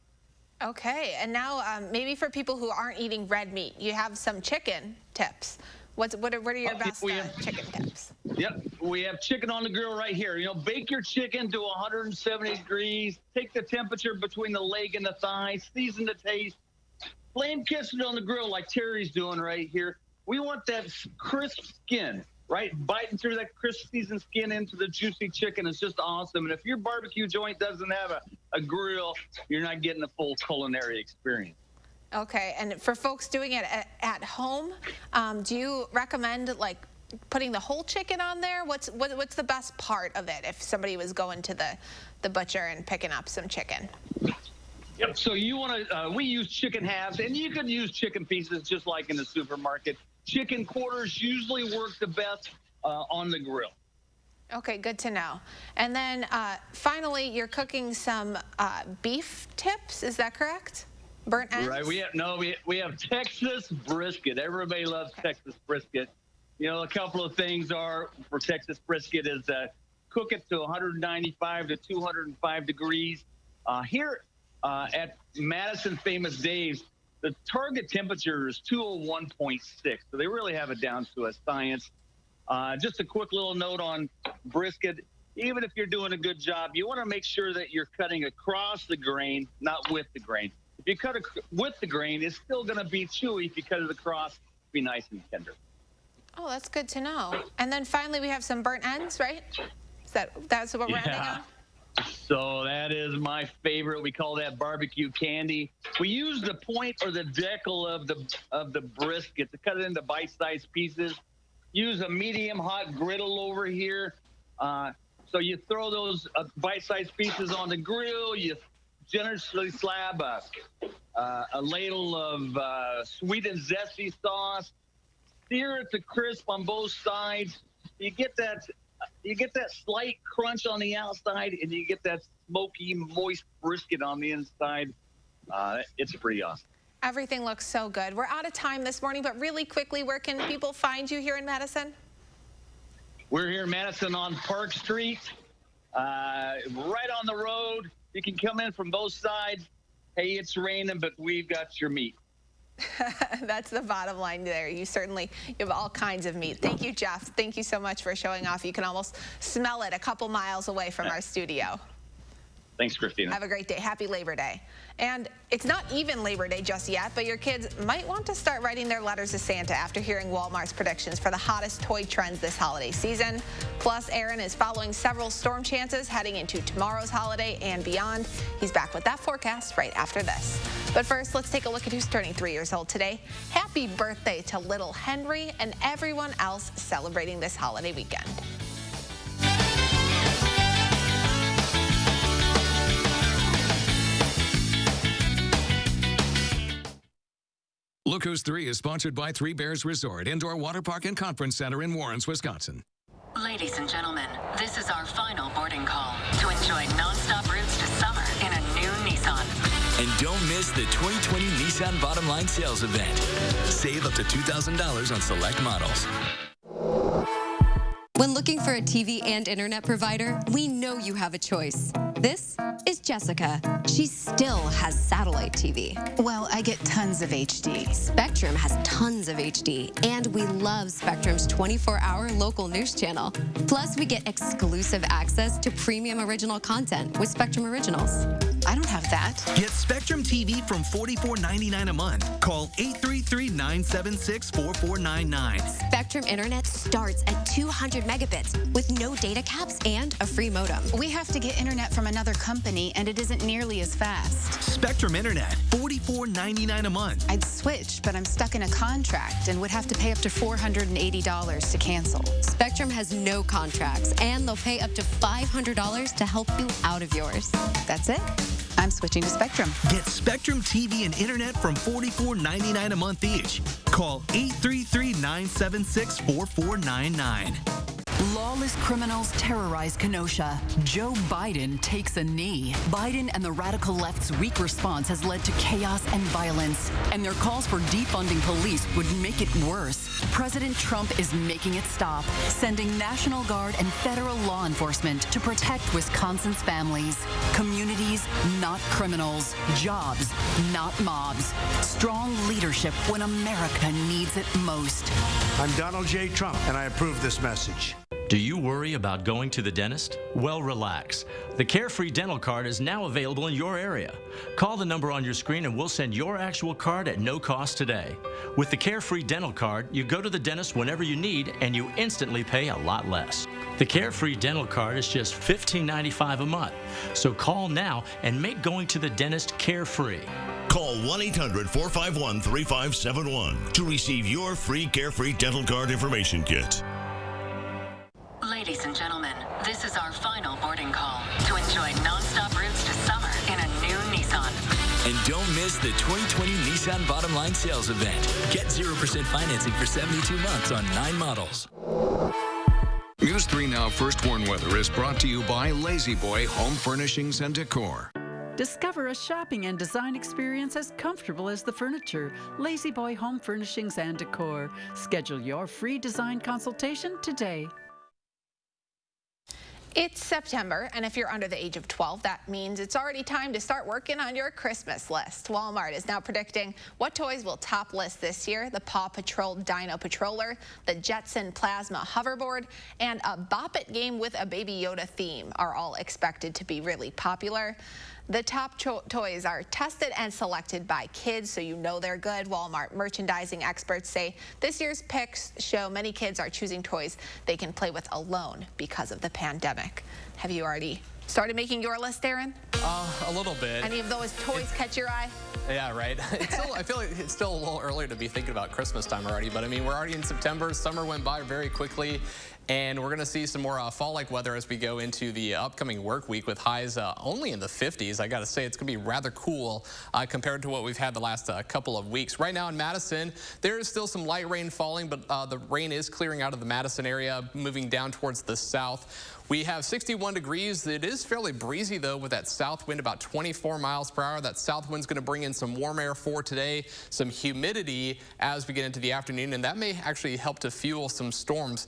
Okay, and now maybe for people who aren't eating red meat, you have some chicken tips. What are your best chicken tips? Yep, we have chicken on the grill right here. You know, bake your chicken to 170 degrees. Take the temperature between the leg and the thigh. Season to taste. Flame kiss it on the grill like Terry's doing right here. We want that crisp skin, right? Biting through that crisp seasoned skin into the juicy chicken. It's just awesome. And if your barbecue joint doesn't have a grill, you're not getting a full culinary experience. Okay, and for folks doing it at home, do you recommend like putting the whole chicken on there? What's the best part of it if somebody was going to the butcher and picking up some chicken? Yep. So you want to, we use chicken halves, and you can use chicken pieces just like in the supermarket. Chicken quarters usually work the best on the grill. Okay, good to know. And then finally, you're cooking some beef tips. Is that correct? Burnt ends? Right. We have Texas brisket. Everybody loves Texas brisket. You know, a couple of things are for Texas brisket is cook it to 195 to 205 degrees. Here at Madison Famous Dave's, the target temperature is 201.6, so they really have it down to a science. Just a quick little note on brisket. Even if you're doing a good job, you want to make sure that you're cutting across the grain, not with the grain. If you cut with the grain, it's still going to be chewy. If you cut it across, it'll be nice and tender. Oh, that's good to know. And then finally, we have some burnt ends, right? That's what we're ending on? So that is my favorite. We call that barbecue candy. We use the point or the decal of the brisket to cut it into bite-sized pieces. Use a medium hot griddle over here. So you throw those bite-sized pieces on the grill. You generously slab a ladle of sweet and zesty sauce. Sear it to crisp on both sides. You get that slight crunch on the outside, and you get that smoky, moist brisket on the inside. It's pretty awesome. Everything looks so good. We're out of time this morning, but really quickly, where can people find you here in Madison? We're here in Madison on Park Street, right on the road. You can come in from both sides. Hey, it's raining, but we've got your meat. That's the bottom line there. You have all kinds of meat. Thank you, Jeff. Thank you so much for showing off. You can almost smell it a couple miles away from our studio. Thanks, Christina. Have a great day. Happy Labor Day. And it's not even Labor Day just yet, but your kids might want to start writing their letters to Santa after hearing Walmart's predictions for the hottest toy trends this holiday season. Plus, Aaron is following several storm chances heading into tomorrow's holiday and beyond. He's back with that forecast right after this. But first, let's take a look at who's turning 3 years old today. Happy birthday to little Henry and everyone else celebrating this holiday weekend. Look Who's 3 is sponsored by Three Bears Resort, Indoor Water Park and Conference Center in Warrens, Wisconsin. Ladies and gentlemen, this is our final boarding call to enjoy nonstop routes to summer in a new Nissan. And don't miss the 2020 Nissan Bottom Line Sales Event. Save up to $2,000 on select models. When looking for a TV and internet provider, we know you have a choice. This is Jessica. She still has satellite TV. Well, I get tons of HD. Spectrum has tons of HD, and we love Spectrum's 24-hour local news channel. Plus, we get exclusive access to premium original content with Spectrum Originals. I don't have that. Get Spectrum TV from $44.99 a month. Call 833-976-4499. Spectrum Internet starts at 200 megabits with no data caps and a free modem. We have to get internet from another company, and it isn't nearly as fast. Spectrum Internet, $44.99 a month. I'd switch, but I'm stuck in a contract and would have to pay up to $480 to cancel. Spectrum has no contracts, and they'll pay up to $500 to help you out of yours. That's it. I'm switching to Spectrum. Get Spectrum TV and internet from $44.99 a month each. Call 833-976-4499. Lawless criminals terrorize Kenosha. Joe Biden takes a knee. Biden and the radical left's weak response has led to chaos and violence, and their calls for defunding police would make it worse. President Trump is making it stop, sending National Guard and federal law enforcement to protect Wisconsin's families. Communities, not criminals. Jobs, not mobs. Strong leadership when America needs it most. I'm Donald J. Trump, and I approve this message. Do you worry about going to the dentist? Well, relax. The Carefree Dental Card is now available in your area. Call the number on your screen and we'll send your actual card at no cost today. With the Carefree Dental Card, you go to the dentist whenever you need and you instantly pay a lot less. The Carefree Dental Card is just $15.95 a month. So call now and make going to the dentist carefree. Call 1-800-451-3571 to receive your free Carefree Dental Card information kit. Ladies and gentlemen, this is our final boarding call to enjoy non-stop routes to summer in a new Nissan. And don't miss the 2020 Nissan Bottom Line Sales Event. Get 0% financing for 72 months on 9 models. News 3 Now First Warn Weather is brought to you by Lazy Boy Home Furnishings and Decor. Discover a shopping and design experience as comfortable as the furniture. Lazy Boy Home Furnishings and Decor. Schedule your free design consultation today. It's September, and if you're under the age of 12, that means it's already time to start working on your Christmas list. Walmart is now predicting what toys will top list this year. The Paw Patrol Dino Patroller, the Jetson Plasma Hoverboard, and a Bop It game with a Baby Yoda theme are all expected to be really popular. The top toys are tested and selected by kids, so you know they're good. Walmart merchandising experts say this year's picks show many kids are choosing toys they can play with alone because of the pandemic. Have you already started making your list, Aaron? A little bit. Any of those toys catch your eye? Yeah, right. I feel like it's still a little early to be thinking about Christmas time already, but I mean, we're already in September. Summer went by very quickly. And we're going to see some more fall-like weather as we go into the upcoming work week with highs only in the 50s. I got to say, it's going to be rather cool compared to what we've had the last couple of weeks. Right now in Madison, there is still some light rain falling, but the rain is clearing out of the Madison area, moving down towards the south. We have 61 degrees. It is fairly breezy, though, with that south wind about 24 miles per hour. That south wind's going to bring in some warm air for today, some humidity as we get into the afternoon, and that may actually help to fuel some storms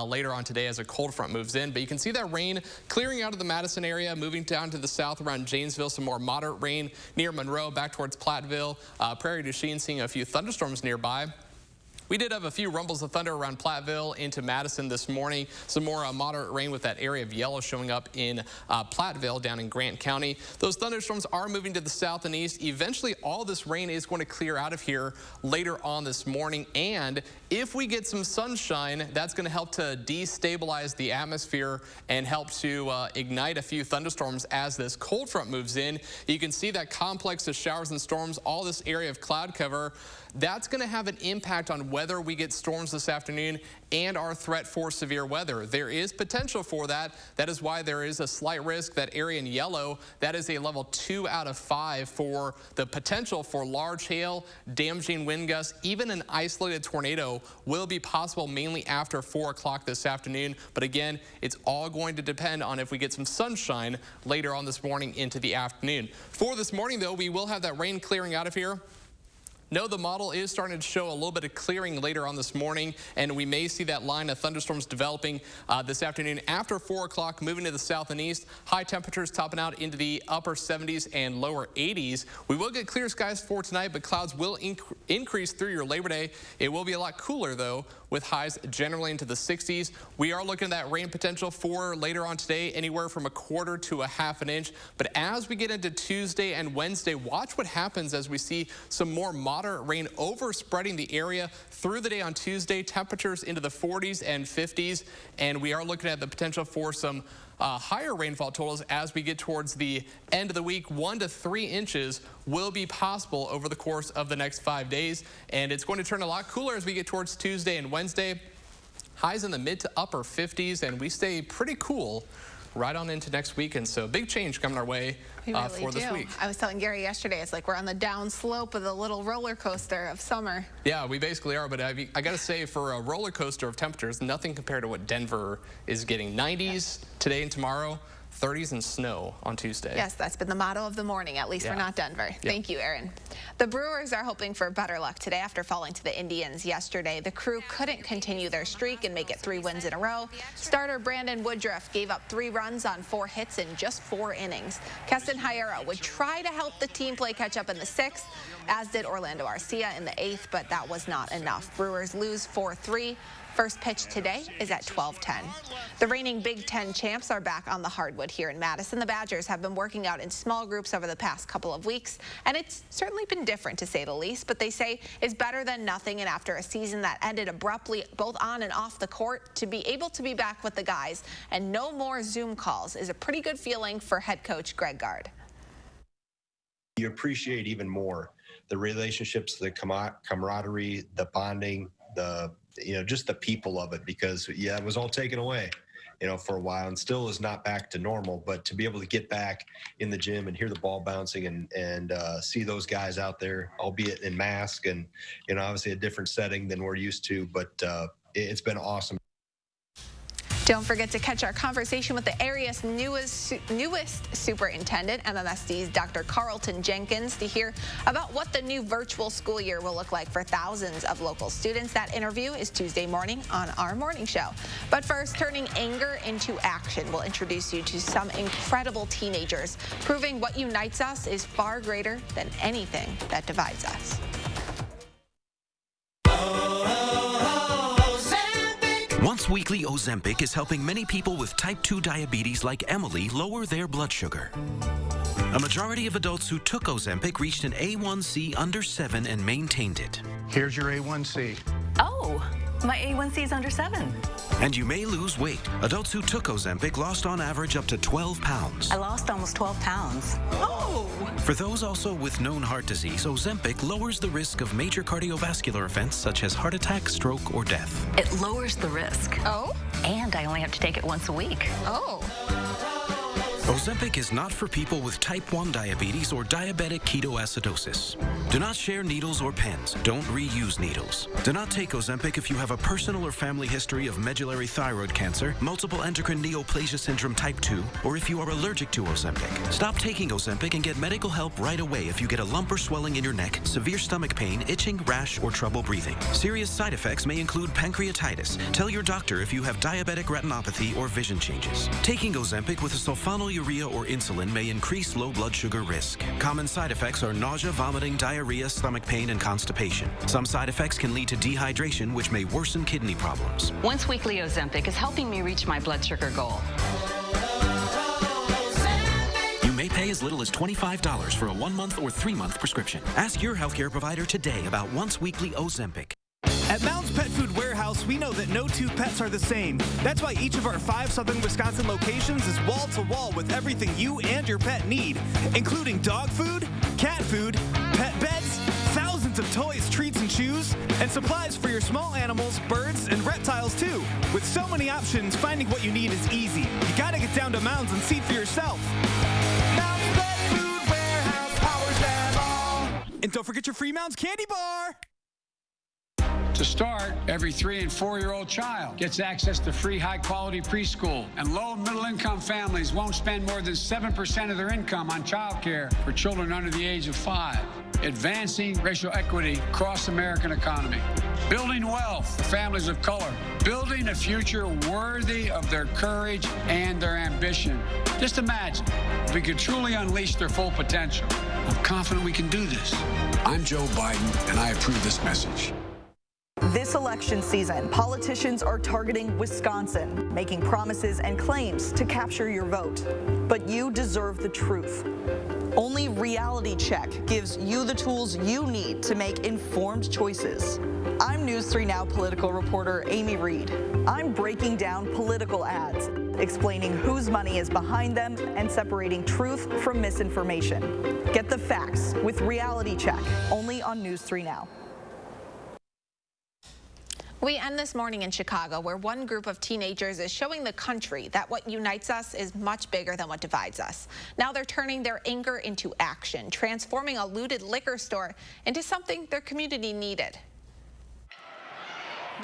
later on today as a cold front moves in. But you can see that rain clearing out of the Madison area, moving down to the south around Janesville, some more moderate rain near Monroe, back towards Platteville. Prairie du Chien seeing a few thunderstorms nearby. We did have a few rumbles of thunder around Platteville into Madison this morning. Some more moderate rain with that area of yellow showing up in Platteville down in Grant County. Those thunderstorms are moving to the south and east. Eventually, all this rain is going to clear out of here later on this morning. And if we get some sunshine, that's going to help to destabilize the atmosphere and help to ignite a few thunderstorms as this cold front moves in. You can see that complex of showers and storms, all this area of cloud cover. That's going to have an impact on whether we get storms this afternoon and our threat for severe weather. There is potential for that. That is why there is a slight risk. That area in yellow, that is a level 2 out of 5 for the potential for large hail, damaging wind gusts, even an isolated tornado will be possible mainly after 4 o'clock this afternoon. But again, it's all going to depend on if we get some sunshine later on this morning into the afternoon. For this morning, though, we will have that rain clearing out of here. No, the model is starting to show a little bit of clearing later on this morning, and we may see that line of thunderstorms developing this afternoon after 4 o'clock, moving to the south and east. High temperatures topping out into the upper 70s and lower 80s. We will get clear skies for tonight, but clouds will increase through your Labor Day. It will be a lot cooler, though, with highs generally into the 60s. We are looking at that rain potential for later on today, anywhere from 1/4 to 1/2 inch. But as we get into Tuesday and Wednesday, watch what happens as we see some more moderate rain overspreading the area through the day on Tuesday. Temperatures into the 40s and 50s, and we are looking at the potential for some higher rainfall totals as we get towards the end of the week. 1 to 3 inches will be possible over the course of the next 5 days, and it's going to turn a lot cooler as we get towards Tuesday and Wednesday. Highs in the mid to upper 50s, and we stay pretty cool right on into next week, and so big change coming our way for this week. I was telling Gary yesterday, it's like we're on the down slope of the little roller coaster of summer. Yeah, we basically are, but I got to say, for a roller coaster of temperatures, nothing compared to what Denver is getting. 90s today and tomorrow, 30s and snow on Tuesday. Yes, that's been the motto of the morning, at least for not Denver. Yep. Thank you, Aaron. The Brewers are hoping for better luck today after falling to the Indians yesterday. The Crew couldn't continue their streak and make it 3 wins in a row. Starter Brandon Woodruff gave up 3 runs on 4 hits in just 4 innings. Keston Hiura would try to help the team play catch up in the 6th, as did Orlando Arcia in the 8th, but that was not enough. Brewers lose 4-3. First pitch today is at 12:10. The reigning Big Ten champs are back on the hardwood here in Madison. The Badgers have been working out in small groups over the past couple of weeks, and it's certainly been different, to say the least, but they say it's better than nothing. And after a season that ended abruptly both on and off the court, to be able to be back with the guys and no more Zoom calls is a pretty good feeling for head coach Greg Gard. You appreciate even more the relationships, the camaraderie, the bonding, just the people of it, because it was all taken away, for a while, and still is not back to normal. But to be able to get back in the gym and hear the ball bouncing and see those guys out there, albeit in mask and, obviously a different setting than we're used to, but it's been awesome. Don't forget to catch our conversation with the area's newest superintendent, MMSD's Dr. Carlton Jenkins, to hear about what the new virtual school year will look like for thousands of local students. That interview is Tuesday morning on our morning show. But first, turning anger into action. We'll introduce you to some incredible teenagers, proving what unites us is far greater than anything that divides us. Once Weekly Ozempic is helping many people with type 2 diabetes like Emily lower their blood sugar. A majority of adults who took Ozempic reached an A1C under 7 and maintained it. Here's your A1C. Oh, my A1C is under 7. And you may lose weight. Adults who took Ozempic lost on average up to 12 pounds. I lost almost 12 pounds. Oh! For those also with known heart disease, Ozempic lowers the risk of major cardiovascular events such as heart attack, stroke, or death. It lowers the risk. Oh? And I only have to take it once a week. Oh. Ozempic is not for people with type 1 diabetes or diabetic ketoacidosis. Do not share needles or pens. Don't reuse needles. Do not take Ozempic if you have a personal or family history of medullary thyroid cancer, multiple endocrine neoplasia syndrome type 2, or if you are allergic to Ozempic. Stop taking Ozempic and get medical help right away if you get a lump or swelling in your neck, severe stomach pain, itching, rash, or trouble breathing. Serious side effects may include pancreatitis. Tell your doctor if you have diabetic retinopathy or vision changes. Taking Ozempic with a sulfonylurea or insulin may increase low blood sugar risk. Common side effects are nausea, vomiting, diarrhea, stomach pain, and constipation. Some side effects can lead to dehydration, which may worsen kidney problems. Once Weekly Ozempic is helping me reach my blood sugar goal. You may pay as little as $25 for a 1-month or 3-month prescription. Ask your healthcare provider today about Once Weekly Ozempic. At Mounds Pet Food Warehouse, we know that no 2 pets are the same. That's why each of our 5 southern Wisconsin locations is wall-to-wall with everything you and your pet need, including dog food, cat food, pet beds, thousands of toys, treats, and chews, and supplies for your small animals, birds, and reptiles too. With so many options, finding what you need is easy. You gotta get down to Mounds and see for yourself. Mounds Pet Food Warehouse powers them all. And don't forget your free Mounds candy bar. To start, every 3- and 4-year-old child gets access to free high-quality preschool, and low- and middle-income families won't spend more than 7% of their income on child care for children under the age of 5. advancing racial equity across the American economy, building wealth for families of color, building a future worthy of their courage and their ambition. Just imagine if we could truly unleash their full potential. I'm confident we can do this. I'm Joe Biden, and I approve this message. This election season, politicians are targeting Wisconsin, making promises and claims to capture your vote. But you deserve the truth. Only Reality Check gives you the tools you need to make informed choices. I'm News 3 Now political reporter Amy Reed. I'm breaking down political ads, explaining whose money is behind them and separating truth from misinformation. Get the facts with Reality Check, only on News 3 Now. We end this morning in Chicago, where one group of teenagers is showing the country that what unites us is much bigger than what divides us. Now they're turning their anger into action, transforming a looted liquor store into something their community needed.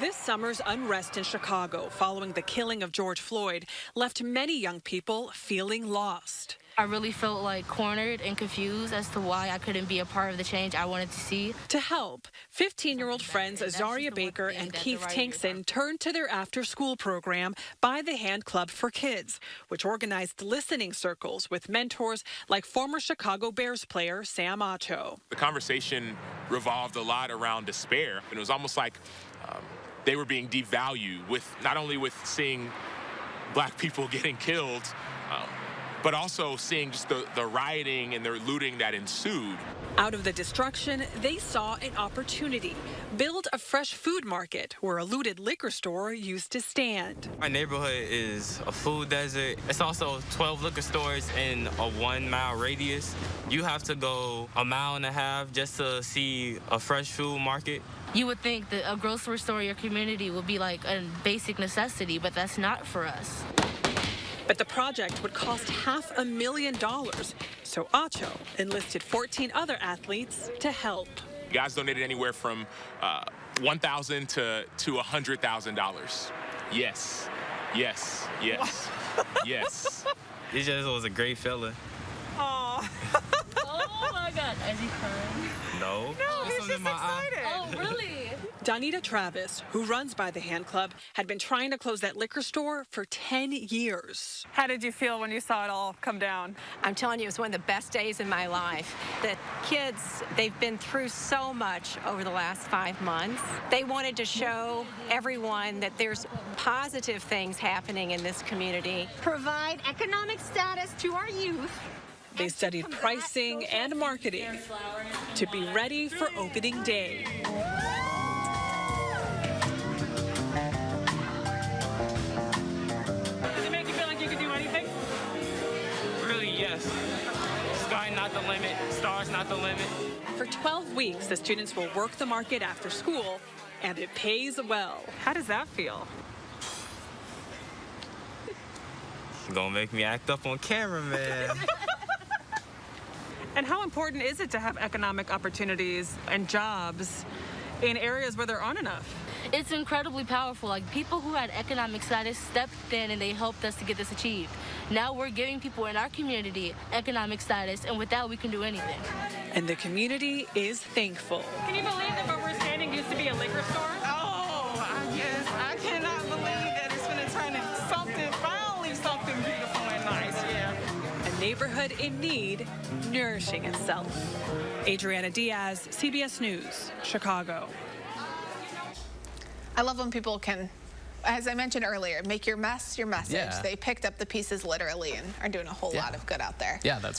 This summer's unrest in Chicago following the killing of George Floyd left many young people feeling lost. I really felt like cornered and confused as to why I couldn't be a part of the change I wanted to see. To help, 15-year-old friends Azaria Baker and Keith Tankson turned to their after-school program, By the Hand Club for Kids, which organized listening circles with mentors like former Chicago Bears player Sam Acho. The conversation revolved a lot around despair, and it was almost like they were being devalued with not only with seeing black people getting killed, but also seeing just the rioting and the looting that ensued. Out of the destruction, they saw an opportunity. Build a fresh food market where a looted liquor store used to stand. My neighborhood is a food desert. It's also 12 liquor stores in a 1-mile radius. You have to go a mile and a half just to see a fresh food market. You would think that a grocery store in your community would be like a basic necessity, but that's not for us. But the project would cost $500,000, so Acho enlisted 14 other athletes to help. Guys donated anywhere from $1,000 to $100,000. Yes, yes, yes, yes. It just was a great feeling. Oh. Oh my God, is he crying? No. No, he's just excited. Oh, really? Donita Travis, who runs By the Hand Club, had been trying to close that liquor store for 10 years. How did you feel when you saw it all come down? I'm telling you, it was one of the best days in my life. The kids, they've been through so much over the last 5 months. They wanted to show everyone that there's positive things happening in this community. Provide economic status to our youth. They studied pricing and marketing to be ready for opening day. Does it make you feel like you could do anything? Really, yes. Sky not the limit, stars not the limit. For 12 weeks, the students will work the market after school, and it pays well. How does that feel? Gonna make me act up on camera, man. And how important is it to have economic opportunities and jobs in areas where there aren't enough? It's incredibly powerful. Like, people who had economic status stepped in and they helped us to get this achieved. Now we're giving people in our community economic status, and with that we can do anything. And the community is thankful. Can you believe that where we're standing used to be a liquor store? Oh, yes, I cannot believe that it's going to turn into something, finally something beautiful and nice, yeah. A neighborhood in need, nourishing itself. Adriana Diaz, CBS News, Chicago. I love when people can, as I mentioned earlier, make your mess your message. Yeah. They picked up the pieces literally and are doing a whole lot of good out there. Yeah, that's